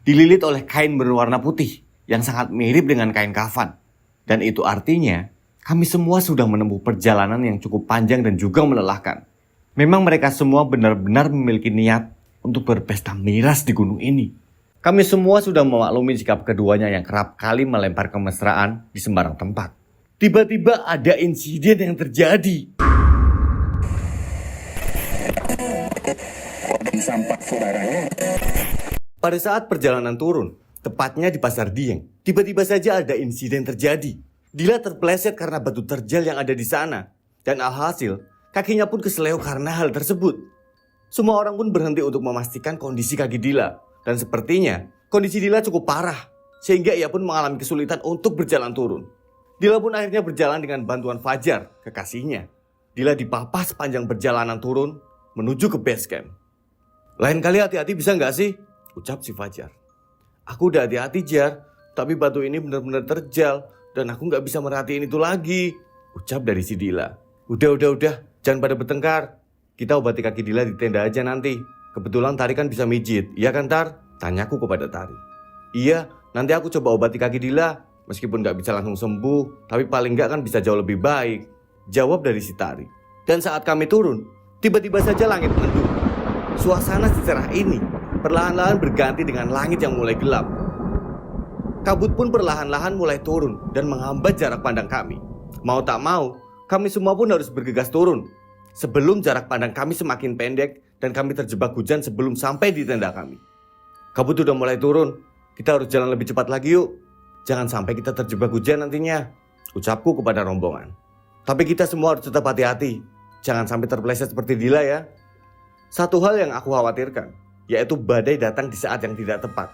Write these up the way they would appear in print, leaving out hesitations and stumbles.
dililit oleh kain berwarna putih yang sangat mirip dengan kain kafan. Dan itu artinya kami semua sudah menempuh perjalanan yang cukup panjang dan juga melelahkan. Memang mereka semua benar-benar memiliki niat untuk berpesta miras di gunung ini. Kami semua sudah memaklumi sikap keduanya yang kerap kali melempar kemesraan di sembarang tempat. Tiba-tiba ada insiden yang terjadi. Pada saat perjalanan turun, tepatnya di Pasar Dieng, tiba-tiba saja ada insiden terjadi. Dila terpeleset karena batu terjal yang ada di sana. Dan alhasil, kakinya pun keseleo karena hal tersebut. Semua orang pun berhenti untuk memastikan kondisi kaki Dila. Dan sepertinya, kondisi Dila cukup parah. Sehingga ia pun mengalami kesulitan untuk berjalan turun. Dila pun akhirnya berjalan dengan bantuan Fajar, kekasihnya. Dila dipapah sepanjang perjalanan turun menuju ke base camp. Lain kali hati-hati bisa nggak sih? Ucap si Fajar. Aku udah hati-hati Jar, tapi batu ini benar-benar terjal dan aku nggak bisa merhatiin itu lagi. Ucap dari si Dila. Udah, jangan pada bertengkar. Kita obati kaki Dila di tenda aja nanti. Kebetulan Tari kan bisa mijit, iya kan Tar? Tanyaku kepada Tari. Iya, nanti aku coba obati kaki Dila. Meskipun gak bisa langsung sembuh, tapi paling gak kan bisa jauh lebih baik. Jawab dari si Tari. Dan saat kami turun, tiba-tiba saja langit mendung. Suasana secerah ini perlahan-lahan berganti dengan langit yang mulai gelap. Kabut pun perlahan-lahan mulai turun dan menghambat jarak pandang kami. Mau tak mau, kami semua pun harus bergegas turun. Sebelum jarak pandang kami semakin pendek dan kami terjebak hujan sebelum sampai di tenda kami. Kabut udah mulai turun, kita harus jalan lebih cepat lagi yuk. Jangan sampai kita terjebak hujan nantinya, ucapku kepada rombongan. Tapi kita semua harus tetap hati-hati. Jangan sampai terpeleset seperti Dila ya. Satu hal yang aku khawatirkan, yaitu badai datang di saat yang tidak tepat.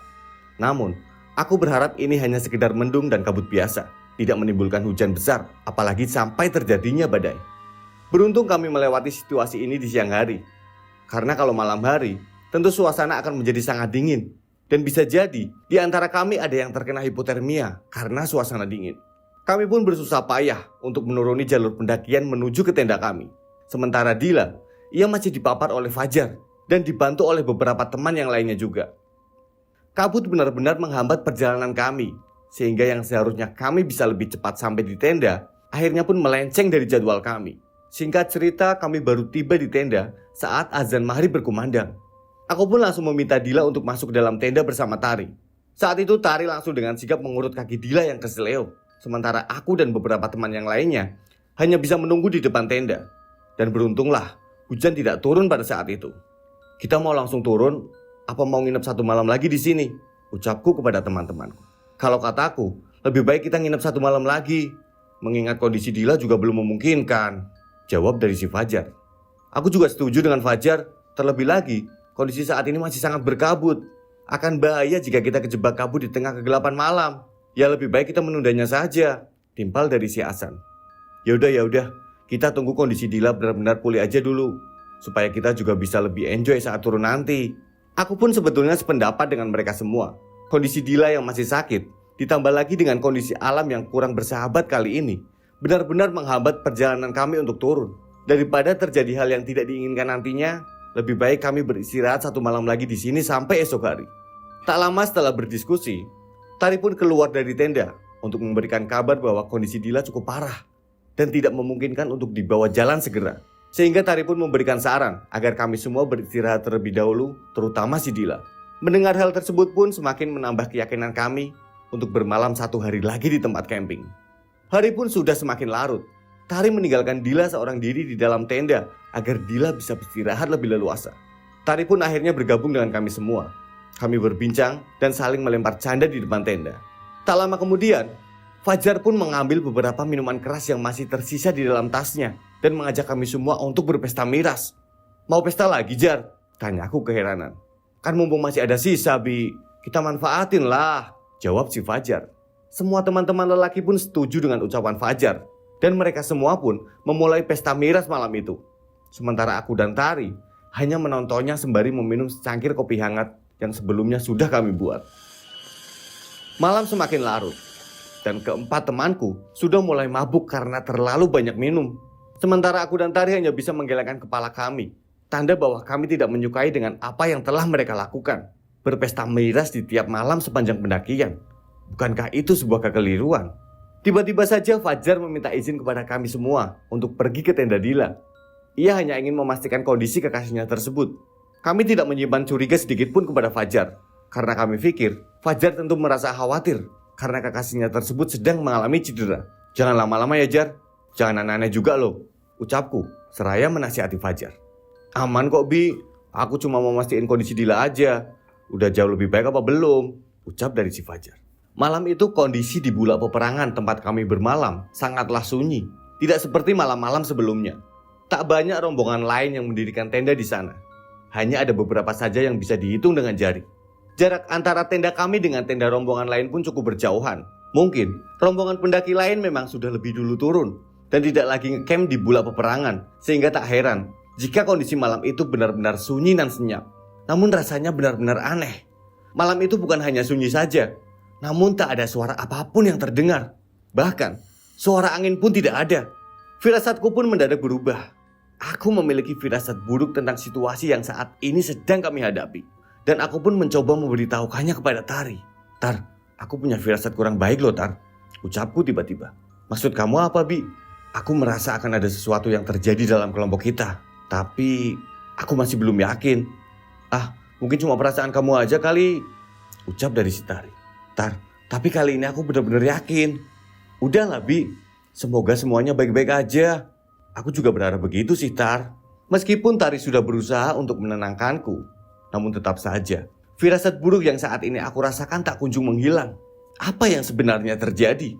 Namun, aku berharap ini hanya sekedar mendung dan kabut biasa, tidak menimbulkan hujan besar, apalagi sampai terjadinya badai. Beruntung kami melewati situasi ini di siang hari. Karena kalau malam hari, tentu suasana akan menjadi sangat dingin. Dan bisa jadi, di antara kami ada yang terkena hipotermia karena suasana dingin. Kami pun bersusah payah untuk menuruni jalur pendakian menuju ke tenda kami. Sementara Dila, ia masih dipapar oleh Fajar dan dibantu oleh beberapa teman yang lainnya juga. Kabut benar-benar menghambat perjalanan kami, sehingga yang seharusnya kami bisa lebih cepat sampai di tenda, akhirnya pun melenceng dari jadwal kami. Singkat cerita, kami baru tiba di tenda saat azan maghrib berkumandang. Aku pun langsung meminta Dila untuk masuk ke dalam tenda bersama Tari. Saat itu Tari langsung dengan sigap mengurut kaki Dila yang keseleo. Sementara aku dan beberapa teman yang lainnya hanya bisa menunggu di depan tenda. Dan beruntunglah hujan tidak turun pada saat itu. Kita mau langsung turun, apa mau nginep satu malam lagi di sini? Ucapku kepada teman-temanku. Kalau kataku, lebih baik kita nginep satu malam lagi. Mengingat kondisi Dila juga belum memungkinkan. Jawab dari si Fajar. Aku juga setuju dengan Fajar. Terlebih lagi, kondisi saat ini masih sangat berkabut. Akan bahaya jika kita kejebak kabut di tengah kegelapan malam. Ya lebih baik kita menundanya saja. Timpal dari si Hasan. Yaudah, kita tunggu kondisi Dila benar-benar pulih aja dulu. Supaya kita juga bisa lebih enjoy saat turun nanti. Aku pun sebetulnya sependapat dengan mereka semua. Kondisi Dila yang masih sakit, ditambah lagi dengan kondisi alam yang kurang bersahabat kali ini, benar-benar menghambat perjalanan kami untuk turun. Daripada terjadi hal yang tidak diinginkan nantinya, lebih baik kami beristirahat satu malam lagi di sini sampai esok hari. Tak lama setelah berdiskusi, Tari pun keluar dari tenda untuk memberikan kabar bahwa kondisi Dila cukup parah dan tidak memungkinkan untuk dibawa jalan segera. Sehingga Tari pun memberikan saran agar kami semua beristirahat terlebih dahulu, terutama si Dila. Mendengar hal tersebut pun semakin menambah keyakinan kami untuk bermalam satu hari lagi di tempat camping. Hari pun sudah semakin larut. Tari meninggalkan Dila seorang diri di dalam tenda agar Dila bisa beristirahat lebih leluasa. Tari pun akhirnya bergabung dengan kami semua. Kami berbincang dan saling melempar canda di depan tenda. Tak lama kemudian, Fajar pun mengambil beberapa minuman keras yang masih tersisa di dalam tasnya dan mengajak kami semua untuk berpesta miras. Mau pesta lagi Jar? Tanyaku keheranan. Kan mumpung masih ada sisa Bi, kita manfaatin lah, jawab si Fajar. Semua teman-teman lelaki pun setuju dengan ucapan Fajar. Dan mereka semua pun memulai pesta miras malam itu. Sementara aku dan Tari hanya menontonnya sembari meminum secangkir kopi hangat yang sebelumnya sudah kami buat. Malam semakin larut dan keempat temanku sudah mulai mabuk karena terlalu banyak minum. Sementara aku dan Tari hanya bisa menggelengkan kepala kami, tanda bahwa kami tidak menyukai dengan apa yang telah mereka lakukan. berpesta miras di tiap malam sepanjang pendakian. Bukankah itu sebuah kekeliruan? Tiba-tiba saja Fajar meminta izin kepada kami semua untuk pergi ke tenda Dila. Ia hanya ingin memastikan kondisi kekasihnya tersebut. Kami tidak menyimpan curiga sedikit pun kepada Fajar, karena kami pikir Fajar tentu merasa khawatir karena kekasihnya tersebut sedang mengalami cedera. Jangan lama-lama ya Jar, jangan aneh-aneh juga loh, ucapku seraya menasihati Fajar. Aman kok Bi, aku cuma mau mastiin kondisi Dila aja. Udah jauh lebih baik apa belum? Ucap dari si Fajar. Malam itu kondisi di Bulak Peperangan tempat kami bermalam sangatlah sunyi. Tidak seperti malam-malam sebelumnya. Tak banyak rombongan lain yang mendirikan tenda di sana. Hanya ada beberapa saja yang bisa dihitung dengan jari. Jarak antara tenda kami dengan tenda rombongan lain pun cukup berjauhan. Mungkin rombongan pendaki lain memang sudah lebih dulu turun dan tidak lagi ngecamp di Bulak Peperangan. Sehingga tak heran jika kondisi malam itu benar-benar sunyi dan senyap. Namun rasanya benar-benar aneh. Malam itu bukan hanya sunyi saja, namun tak ada suara apapun yang terdengar. Bahkan suara angin pun tidak ada. Firasatku pun mendadak berubah. Aku memiliki firasat buruk tentang situasi yang saat ini sedang kami hadapi. Dan aku pun mencoba memberitahukannya kepada Tari. Tar, aku punya firasat kurang baik loh Tar, ucapku tiba-tiba. Maksud kamu apa Bi? Aku merasa akan ada sesuatu yang terjadi dalam kelompok kita. Tapi aku masih belum yakin. Ah, mungkin cuma perasaan kamu aja kali, ucap dari si Tari. Tar, tapi kali ini aku benar-benar yakin. Udahlah Bi, semoga semuanya baik-baik aja. Aku juga berharap begitu sih Tar. Meskipun Tari sudah berusaha untuk menenangkanku, namun tetap saja firasat buruk yang saat ini aku rasakan tak kunjung menghilang. Apa yang sebenarnya terjadi?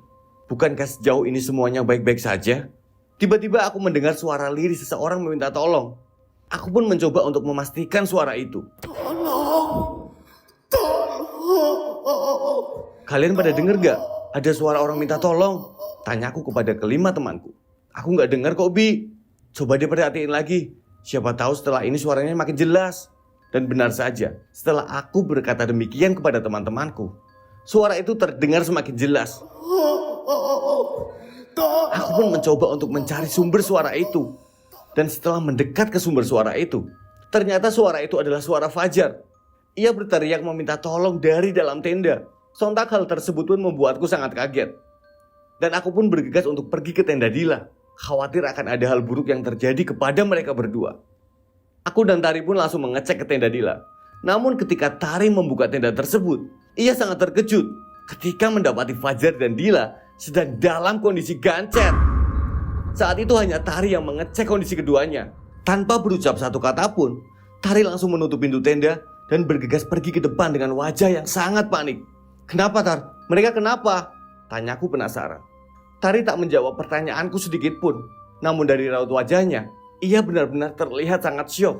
Bukankah sejauh ini semuanya baik-baik saja? Tiba-tiba aku mendengar suara lirih seseorang meminta tolong. Aku pun mencoba untuk memastikan suara itu. Tolong. Kalian pada denger gak? Ada suara orang minta tolong. Tanyaku kepada kelima temanku. Aku gak dengar kok Bi. Coba diperhatiin lagi. Siapa tahu setelah ini suaranya makin jelas. Dan benar saja, setelah aku berkata demikian kepada teman-temanku, suara itu terdengar semakin jelas. Aku pun mencoba untuk mencari sumber suara itu. Dan setelah mendekat ke sumber suara itu, ternyata suara itu adalah suara Fajar. Ia berteriak meminta tolong dari dalam tenda. Sontak hal tersebut pun membuatku sangat kaget. Dan aku pun bergegas untuk pergi ke tenda Dila. Khawatir akan ada hal buruk yang terjadi kepada mereka berdua. Aku dan Tari pun langsung mengecek ke tenda Dila. Namun ketika Tari membuka tenda tersebut, ia sangat terkejut ketika mendapati Fajar dan Dila sedang dalam kondisi gancet. Saat itu hanya Tari yang mengecek kondisi keduanya. Tanpa berucap satu kata pun, Tari langsung menutup pintu tenda dan bergegas pergi ke depan dengan wajah yang sangat panik. Kenapa Tar? Mereka kenapa? Tanyaku penasaran. Tari tak menjawab pertanyaanku sedikit pun. Namun dari raut wajahnya, ia benar-benar terlihat sangat syok.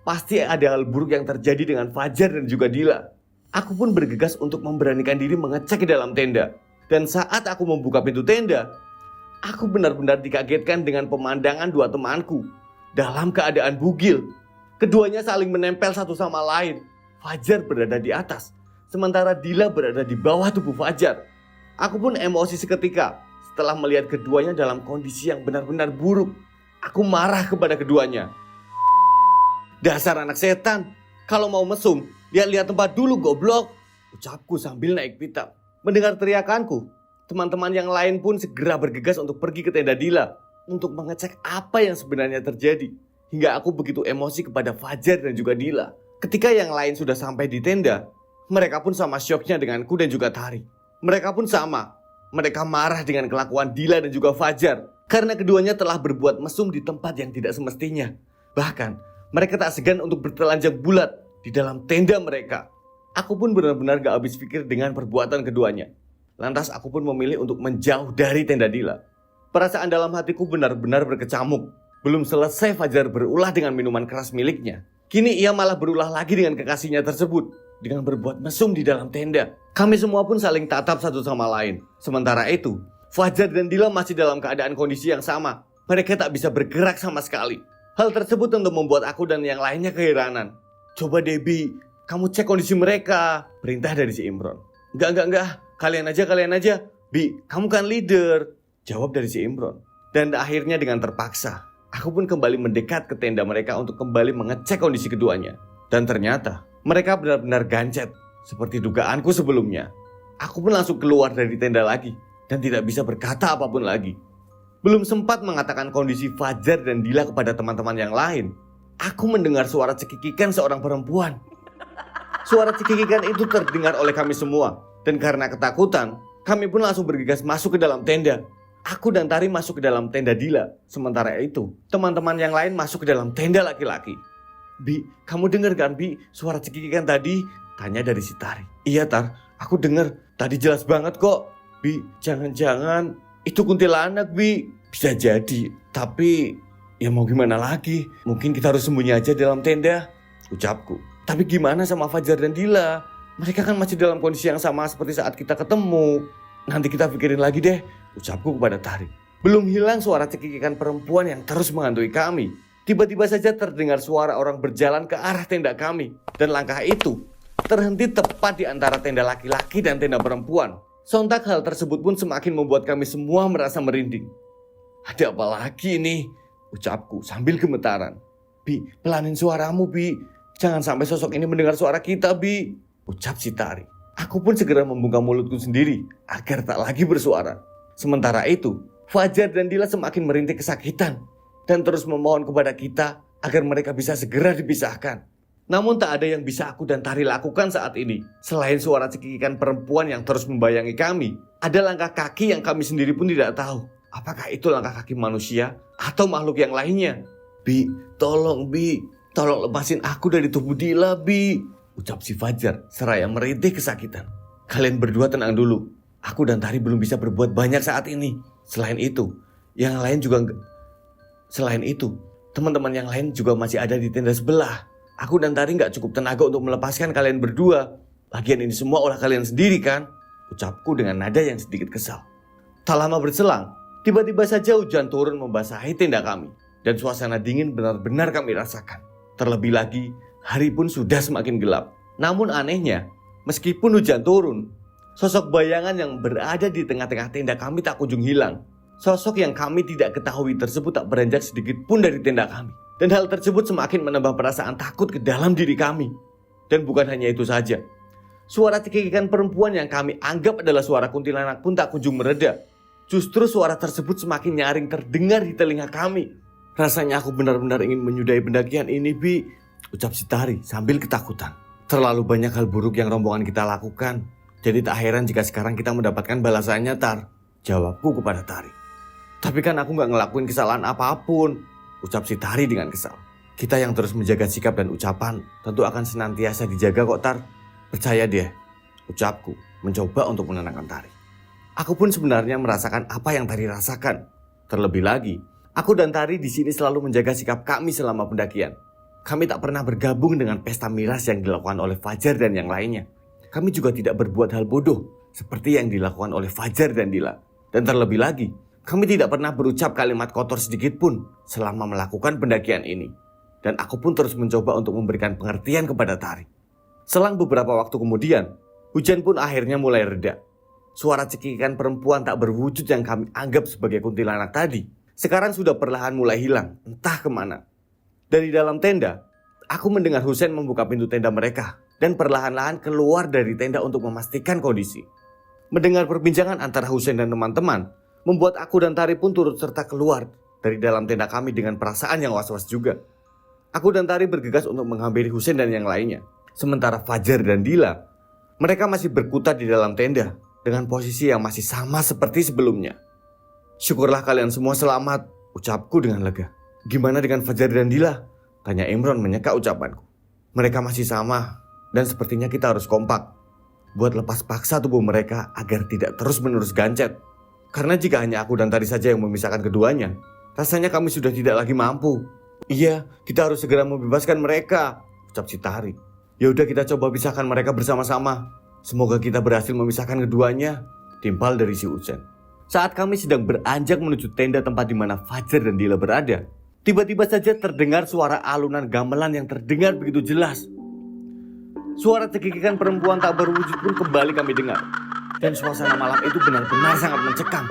Pasti ada hal buruk yang terjadi dengan Fajar dan juga Dila. Aku pun bergegas untuk memberanikan diri mengecek ke dalam tenda. Dan saat aku membuka pintu tenda, aku benar-benar dikagetkan dengan pemandangan dua temanku dalam keadaan bugil. Keduanya saling menempel satu sama lain. Fajar berada di atas, sementara Dila berada di bawah tubuh Fajar. Aku pun emosi seketika setelah melihat keduanya dalam kondisi yang benar-benar buruk. Aku marah kepada keduanya. Dasar anak setan, kalau mau mesum, lihat-lihat tempat dulu goblok, ucapku sambil naik pitam. Mendengar teriakanku, teman-teman yang lain pun segera bergegas untuk pergi ke tenda Dila untuk mengecek apa yang sebenarnya terjadi. Hingga aku begitu emosi kepada Fajar dan juga Dila. Ketika yang lain sudah sampai di tenda, mereka pun sama syoknya denganku dan juga Tari. Mereka pun sama. Mereka marah dengan kelakuan Dila dan juga Fajar karena keduanya telah berbuat mesum di tempat yang tidak semestinya. Bahkan mereka tak segan untuk bertelanjang bulat di dalam tenda mereka. Aku pun benar-benar gak habis pikir dengan perbuatan keduanya. Lantas aku pun memilih untuk menjauh dari tenda Dila. Perasaan dalam hatiku benar-benar berkecamuk. Belum selesai Fajar berulah dengan minuman keras miliknya, kini ia malah berulah lagi dengan kekasihnya tersebut dengan berbuat mesum di dalam tenda. Kami semua pun saling tatap satu sama lain. Sementara itu, Fajar dan Dila masih dalam keadaan kondisi yang sama. Mereka tak bisa bergerak sama sekali. Hal tersebut tentu membuat aku dan yang lainnya keheranan. Coba Debbie, kamu cek kondisi mereka, perintah dari si Imron. Enggak. Kalian aja. Bi, kamu kan leader, jawab dari si Imron. Dan akhirnya dengan terpaksa, aku pun kembali mendekat ke tenda mereka untuk kembali mengecek kondisi keduanya. Dan ternyata, Mereka benar-benar gancet, seperti dugaanku sebelumnya. Aku pun langsung keluar dari tenda lagi, dan tidak bisa berkata apapun lagi. Belum sempat mengatakan kondisi Fajar dan Dila kepada teman-teman yang lain, aku mendengar suara cekikikan seorang perempuan. Suara cekikikan itu terdengar oleh kami semua, dan karena ketakutan, kami pun langsung bergegas masuk ke dalam tenda. Aku dan Tari masuk ke dalam tenda Dila. Sementara itu, teman-teman yang lain masuk ke dalam tenda laki-laki. "Bi, kamu dengar kan Bi suara cekikikan tadi?" tanya dari si Tari. "Iya Tar, aku dengar. Tadi jelas banget kok." "Bi, jangan-jangan itu kuntilanak Bi." "Bisa jadi, tapi ya mau gimana lagi? Mungkin kita harus sembunyi aja dalam tenda," ucapku. "Tapi gimana sama Fajar dan Dila? Mereka kan masih dalam kondisi yang sama seperti saat kita ketemu. Nanti kita pikirin lagi deh," ucapku kepada Tari. Belum hilang suara cekikikan perempuan yang terus menghantui kami. Tiba-tiba saja terdengar suara orang berjalan ke arah tenda kami. Dan langkah itu terhenti tepat di antara tenda laki-laki dan tenda perempuan. Sontak hal tersebut pun semakin membuat kami semua merasa merinding. "Ada apa lagi nih?" ucapku sambil gemetaran. "Bi, pelanin suaramu Bi. Jangan sampai sosok ini mendengar suara kita Bi," ucap si Tari. Aku pun segera membuka mulutku sendiri agar tak lagi bersuara. Sementara itu, Fajar dan Dila semakin merintih kesakitan dan terus memohon kepada kita agar mereka bisa segera dipisahkan. Namun tak ada yang bisa aku dan Tari lakukan saat ini. Selain suara cekikikan perempuan yang terus membayangi kami, ada langkah kaki yang kami sendiri pun tidak tahu. Apakah itu langkah kaki manusia atau makhluk yang lainnya? "Bi, tolong Bi, tolong lepasin aku dari tubuh Dila Bi," ucap si Fajar seraya merintih kesakitan. "Kalian berdua tenang dulu. Aku dan Tari belum bisa berbuat banyak saat ini. Selain itu, teman-teman yang lain juga masih ada di tenda sebelah. Aku dan Tari gak cukup tenaga untuk melepaskan kalian berdua. Lagian ini semua olah kalian sendiri kan?" ucapku dengan nada yang sedikit kesal. Tak lama berselang, tiba-tiba saja hujan turun membasahi tenda kami. Dan suasana dingin benar-benar kami rasakan. Terlebih lagi, hari pun sudah semakin gelap. Namun anehnya, meskipun hujan turun, sosok bayangan yang berada di tengah-tengah tenda kami tak kunjung hilang. Sosok yang kami tidak ketahui tersebut tak beranjak sedikit pun dari tenda kami. Dan hal tersebut semakin menambah perasaan takut ke dalam diri kami. Dan bukan hanya itu saja. Suara cekikikan perempuan yang kami anggap adalah suara kuntilanak pun tak kunjung mereda. Justru suara tersebut semakin nyaring terdengar di telinga kami. "Rasanya aku benar-benar ingin menyudahi pendakian ini Bi," ucap si Tari sambil ketakutan. "Terlalu banyak hal buruk yang rombongan kita lakukan. Jadi tak heran jika sekarang kita mendapatkan balasannya Tar," jawabku kepada Tari. "Tapi kan aku gak ngelakuin kesalahan apapun," ucap si Tari dengan kesal. "Kita yang terus menjaga sikap dan ucapan tentu akan senantiasa dijaga kok Tar. Percaya deh," ucapku mencoba untuk menenangkan Tari. Aku pun sebenarnya merasakan apa yang Tari rasakan. Terlebih lagi, aku dan Tari di sini selalu menjaga sikap kami selama pendakian. Kami tak pernah bergabung dengan pesta miras yang dilakukan oleh Fajar dan yang lainnya. Kami juga tidak berbuat hal bodoh seperti yang dilakukan oleh Fajar dan Dila. Dan terlebih lagi, kami tidak pernah berucap kalimat kotor sedikit pun selama melakukan pendakian ini. Dan aku pun terus mencoba untuk memberikan pengertian kepada Tari. Selang beberapa waktu kemudian, hujan pun akhirnya mulai reda. Suara cekikikan perempuan tak berwujud yang kami anggap sebagai kuntilanak tadi sekarang sudah perlahan mulai hilang, entah kemana. Dari dalam tenda, aku mendengar Husein membuka pintu tenda mereka dan perlahan-lahan keluar dari tenda untuk memastikan kondisi. Mendengar perbincangan antara Husein dan teman-teman membuat aku dan Tari pun turut serta keluar dari dalam tenda kami dengan perasaan yang was-was juga. Aku dan Tari bergegas untuk menghampiri Husein dan yang lainnya. Sementara Fajar dan Dila, mereka masih berkutat di dalam tenda dengan posisi yang masih sama seperti sebelumnya. "Syukurlah kalian semua selamat," ucapku dengan lega. "Gimana dengan Fajar dan Dila?" tanya Imron menyeka ucapanku. "Mereka masih sama dan sepertinya kita harus kompak buat lepas paksa tubuh mereka agar tidak terus-menerus gancet. Karena jika hanya aku dan Tari saja yang memisahkan keduanya, rasanya kami sudah tidak lagi mampu." "Iya, kita harus segera membebaskan mereka," ucap si Tari. "Ya udah kita coba pisahkan mereka bersama-sama. Semoga kita berhasil memisahkan keduanya," timpal dari si Husein. Saat kami sedang beranjak menuju tenda tempat di mana Fajar dan Dila berada, tiba-tiba saja terdengar suara alunan gamelan yang terdengar begitu jelas. Suara cekikikan perempuan tak berwujud pun kembali kami dengar. Dan suasana malam itu benar-benar sangat mencekam.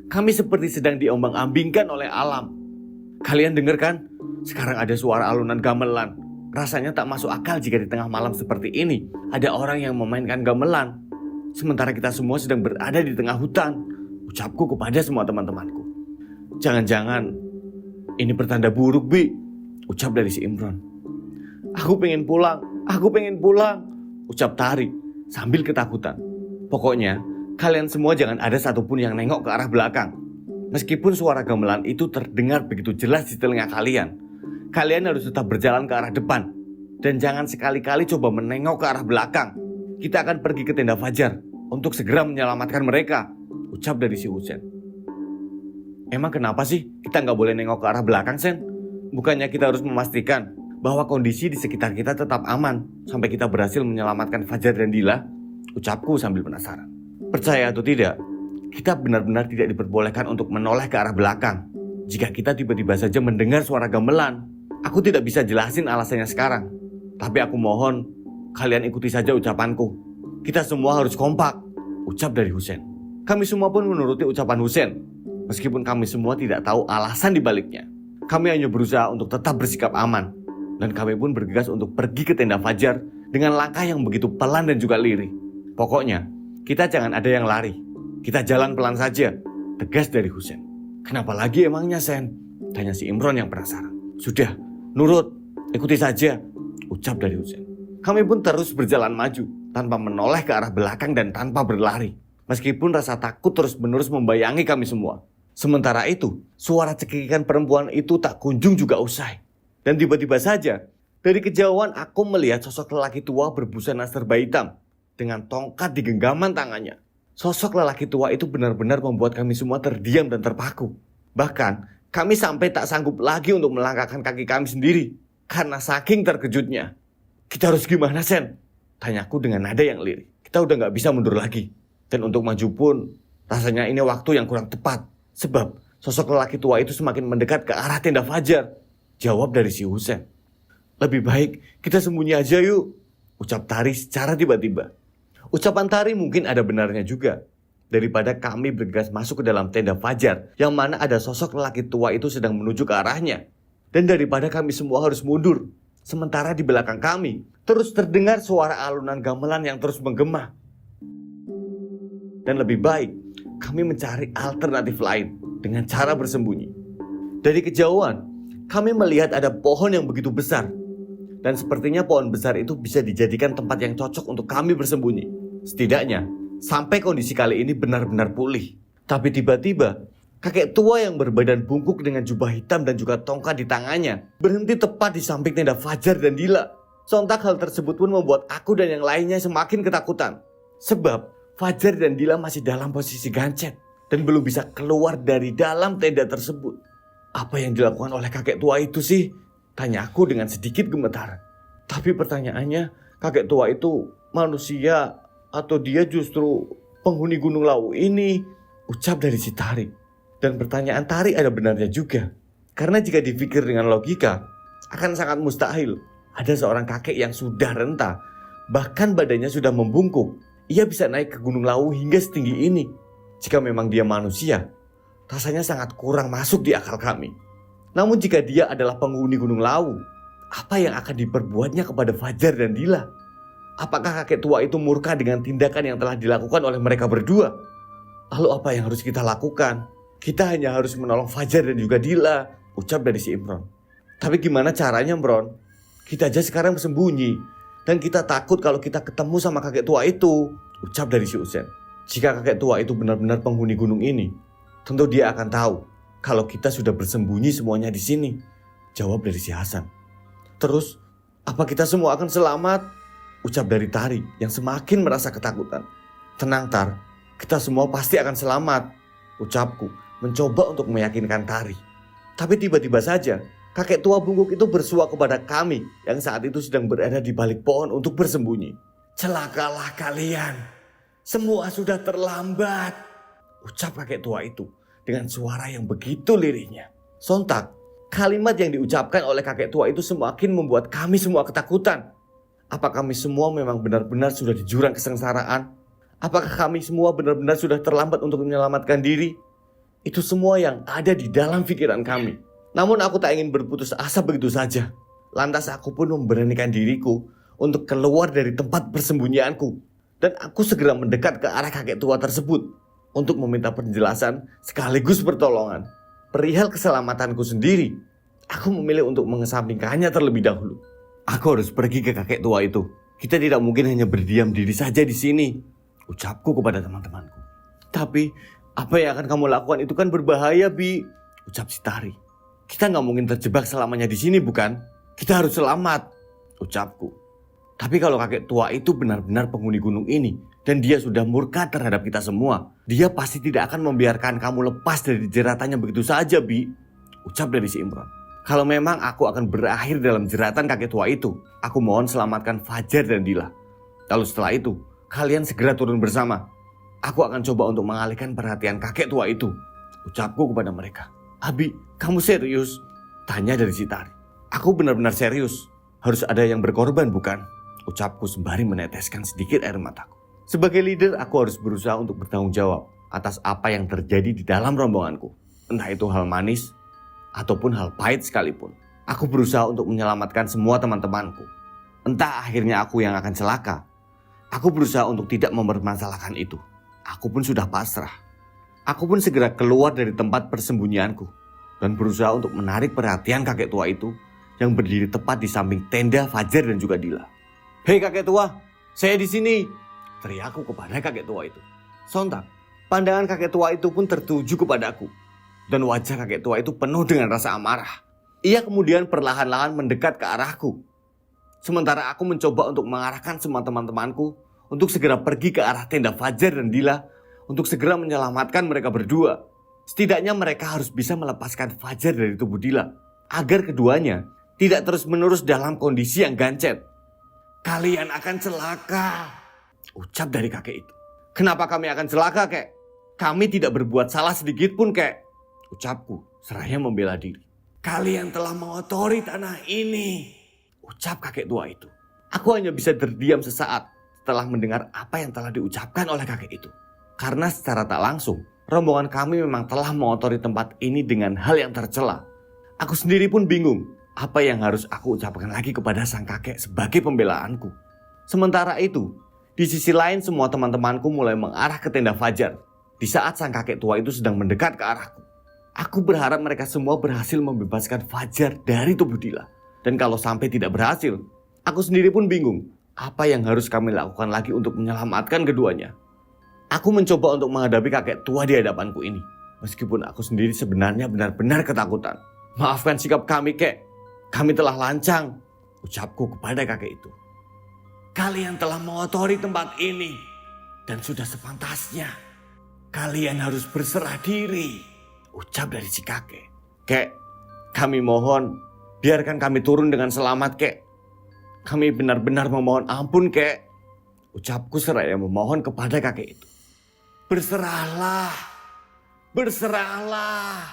Kami seperti sedang diombang-ambingkan oleh alam. Kalian dengar kan? Sekarang ada suara alunan gamelan. Rasanya tak masuk akal jika di tengah malam seperti ini ada orang yang memainkan gamelan, sementara kita semua sedang berada di tengah hutan, ucapku kepada semua teman-temanku. Jangan-jangan ini pertanda buruk, Bi, ucap dari si Imron. Aku pengen pulang, ucap Tari sambil ketakutan. Pokoknya kalian semua jangan ada satupun yang nengok ke arah belakang. Meskipun suara gamelan itu terdengar begitu jelas di telinga kalian, kalian harus tetap berjalan ke arah depan. Dan jangan sekali-kali coba menengok ke arah belakang. Kita akan pergi ke tenda Fajar untuk segera menyelamatkan mereka, ucap dari si Husen. Emang kenapa sih kita nggak boleh nengok ke arah belakang, Sen? Bukannya kita harus memastikan bahwa kondisi di sekitar kita tetap aman sampai kita berhasil menyelamatkan Fajar dan Dila, ucapku sambil penasaran. Percaya atau tidak, kita benar-benar tidak diperbolehkan untuk menoleh ke arah belakang. Jika kita tiba-tiba saja mendengar suara gamelan, aku tidak bisa jelasin alasannya sekarang. Tapi aku mohon kalian ikuti saja ucapanku. Kita semua harus kompak, ucap dari Husen. Kami semua pun menuruti ucapan Husen. Meskipun kami semua tidak tahu alasan dibaliknya. Kami hanya berusaha untuk tetap bersikap aman. Dan kami pun bergegas untuk pergi ke tenda Fajar dengan langkah yang begitu pelan dan juga lirih. Pokoknya, kita jangan ada yang lari. Kita jalan pelan saja, tegas dari Husen. Kenapa lagi emangnya, Sen? Tanya si Imron yang penasaran. Sudah, nurut, ikuti saja, ucap dari Husen. Kami pun terus berjalan maju, tanpa menoleh ke arah belakang dan tanpa berlari. Meskipun rasa takut terus-menerus membayangi kami semua. Sementara itu, suara cekikikan perempuan itu tak kunjung juga usai. Dan tiba-tiba saja, dari kejauhan aku melihat sosok lelaki tua berbusana serba hitam, dengan tongkat di genggaman tangannya. Sosok lelaki tua itu benar-benar membuat kami semua terdiam dan terpaku. Bahkan, kami sampai tak sanggup lagi untuk melangkahkan kaki kami sendiri, karena saking terkejutnya. Kita harus gimana, Sen? Tanyaku dengan nada yang lirih. Kita udah gak bisa mundur lagi. Dan untuk maju pun, rasanya ini waktu yang kurang tepat. Sebab, sosok lelaki tua itu semakin mendekat ke arah tenda Fajar. Jawab dari si Husen. Lebih baik kita sembunyi aja yuk, ucap Tari secara tiba-tiba. Ucapan Tari mungkin ada benarnya juga. Daripada kami bergegas masuk ke dalam tenda Fajar, yang mana ada sosok lelaki tua itu sedang menuju ke arahnya. Dan daripada kami semua harus mundur, sementara di belakang kami terus terdengar suara alunan gamelan yang terus menggema. Dan lebih baik kami mencari alternatif lain dengan cara bersembunyi. Dari kejauhan, kami melihat ada pohon yang begitu besar. Dan sepertinya pohon besar itu bisa dijadikan tempat yang cocok untuk kami bersembunyi. Setidaknya, sampai kondisi kali ini benar-benar pulih. Tapi tiba-tiba, kakek tua yang berbadan bungkuk dengan jubah hitam dan juga tongkat di tangannya berhenti tepat di samping tenda Fajar dan Dila. Sontak hal tersebut pun membuat aku dan yang lainnya semakin ketakutan. Sebab, Fajar dan Dila masih dalam posisi gancet dan belum bisa keluar dari dalam tenda tersebut. Apa yang dilakukan oleh kakek tua itu sih? Tanyaku dengan sedikit gemetar. Tapi pertanyaannya, kakek tua itu manusia atau dia justru penghuni Gunung Lawu ini? Ucap dari si Tari. Dan pertanyaan Tari ada benarnya juga. Karena jika dipikir dengan logika, akan sangat mustahil ada seorang kakek yang sudah renta, bahkan badannya sudah membungkuk. Ia bisa naik ke Gunung Lawu hingga setinggi ini. Jika memang dia manusia, rasanya sangat kurang masuk di akal kami. Namun jika dia adalah penghuni Gunung Lawu, apa yang akan diperbuatnya kepada Fajar dan Dila? Apakah kakek tua itu murka dengan tindakan yang telah dilakukan oleh mereka berdua? Lalu apa yang harus kita lakukan? Kita hanya harus menolong Fajar dan juga Dila, ucap dari si Imron. Tapi gimana caranya, Imron? Kita aja sekarang bersembunyi. Dan kita takut kalau kita ketemu sama kakek tua itu, ucap dari si Husen. Jika kakek tua itu benar-benar penghuni gunung ini, tentu dia akan tahu kalau kita sudah bersembunyi semuanya di sini, jawab dari si Hasan. Terus, apa kita semua akan selamat? Ucap dari Tari yang semakin merasa ketakutan. Tenang, Tar, kita semua pasti akan selamat, ucapku mencoba untuk meyakinkan Tari. Tapi tiba-tiba saja kakek tua bungkuk itu bersua kepada kami yang saat itu sedang berada di balik pohon untuk bersembunyi. Celakalah kalian, semua sudah terlambat, ucap kakek tua itu dengan suara yang begitu lirihnya. Sontak, kalimat yang diucapkan oleh kakek tua itu semakin membuat kami semua ketakutan. Apa kami semua memang benar-benar sudah di jurang kesengsaraan? Apakah kami semua benar-benar sudah terlambat untuk menyelamatkan diri? Itu semua yang ada di dalam pikiran kami. Namun aku tak ingin berputus asa begitu saja. Lantas aku pun memberanikan diriku untuk keluar dari tempat persembunyianku. Dan aku segera mendekat ke arah kakek tua tersebut untuk meminta penjelasan sekaligus pertolongan. Perihal keselamatanku sendiri, aku memilih untuk mengesampingkannya terlebih dahulu. Aku harus pergi ke kakek tua itu. Kita tidak mungkin hanya berdiam diri saja di sini, ucapku kepada teman-temanku. Tapi apa yang akan kamu lakukan itu kan berbahaya, Bi, ucap Sitari. Kita nggak mungkin terjebak selamanya di sini, bukan? Kita harus selamat, ucapku. Tapi kalau kakek tua itu benar-benar penghuni gunung ini dan dia sudah murka terhadap kita semua, dia pasti tidak akan membiarkan kamu lepas dari jeratannya begitu saja, Bi, ucap dari si Imron. Kalau memang aku akan berakhir dalam jeratan kakek tua itu, aku mohon selamatkan Fajar dan Dila. Lalu setelah itu, kalian segera turun bersama. Aku akan coba untuk mengalihkan perhatian kakek tua itu, ucapku kepada mereka. Abi, kamu serius? Tanya dari Sitari. Aku benar-benar serius. Harus ada yang berkorban, bukan? Ucapku sembari meneteskan sedikit air mataku. Sebagai leader, aku harus berusaha untuk bertanggung jawab atas apa yang terjadi di dalam rombonganku. Entah itu hal manis ataupun hal pahit sekalipun. Aku berusaha untuk menyelamatkan semua teman-temanku. Entah akhirnya aku yang akan celaka. Aku berusaha untuk tidak mempermasalahkan itu. Aku pun sudah pasrah. Aku pun segera keluar dari tempat persembunyianku dan berusaha untuk menarik perhatian kakek tua itu yang berdiri tepat di samping tenda Fajar dan juga Dila. Hei kakek tua, saya di sini, teriakku kepada kakek tua itu. Sontak, pandangan kakek tua itu pun tertuju kepadaku dan wajah kakek tua itu penuh dengan rasa amarah. Ia kemudian perlahan-lahan mendekat ke arahku. Sementara aku mencoba untuk mengarahkan semua teman-temanku untuk segera pergi ke arah tenda Fajar dan Dila untuk segera menyelamatkan mereka berdua. Setidaknya mereka harus bisa melepaskan Fajar dari tubuh Dila agar keduanya tidak terus-menerus dalam kondisi yang gancet. Kalian akan celaka, ucap dari kakek itu. Kenapa kami akan celaka, kek? Kami tidak berbuat salah sedikit pun, kek, ucapku seraya membela diri. Kalian telah mengotori tanah ini, ucap kakek tua itu. Aku hanya bisa terdiam sesaat setelah mendengar apa yang telah diucapkan oleh kakek itu. Karena secara tak langsung, rombongan kami memang telah mengotori tempat ini dengan hal yang tercela. Aku sendiri pun bingung apa yang harus aku ucapkan lagi kepada sang kakek sebagai pembelaanku. Sementara itu, di sisi lain semua teman-temanku mulai mengarah ke tenda Fajar. Di saat sang kakek tua itu sedang mendekat ke arahku. Aku berharap mereka semua berhasil membebaskan Fajar dari tubuh Dila. Dan kalau sampai tidak berhasil, aku sendiri pun bingung apa yang harus kami lakukan lagi untuk menyelamatkan keduanya. Aku mencoba untuk menghadapi kakek tua di hadapanku ini. Meskipun aku sendiri sebenarnya benar-benar ketakutan. Maafkan sikap kami, kek. Kami telah lancang, ucapku kepada kakek itu. Kalian telah mengotori tempat ini. Dan sudah sepantasnya kalian harus berserah diri, ucap dari si kakek. Kek, kami mohon biarkan kami turun dengan selamat, kek. Kami benar-benar memohon ampun, kek, ucapku seraya memohon kepada kakek itu. Berserahlah, berserahlah,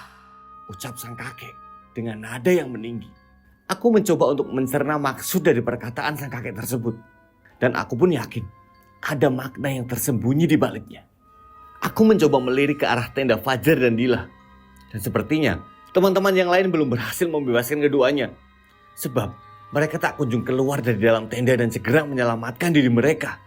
ucap sang kakek dengan nada yang meninggi. Aku mencoba untuk mencerna maksud dari perkataan sang kakek tersebut. Dan aku pun yakin ada makna yang tersembunyi di baliknya. Aku mencoba melirik ke arah tenda Fajar dan Dila. Dan sepertinya teman-teman yang lain belum berhasil membebaskan keduanya. Sebab mereka tak kunjung keluar dari dalam tenda dan segera menyelamatkan diri mereka.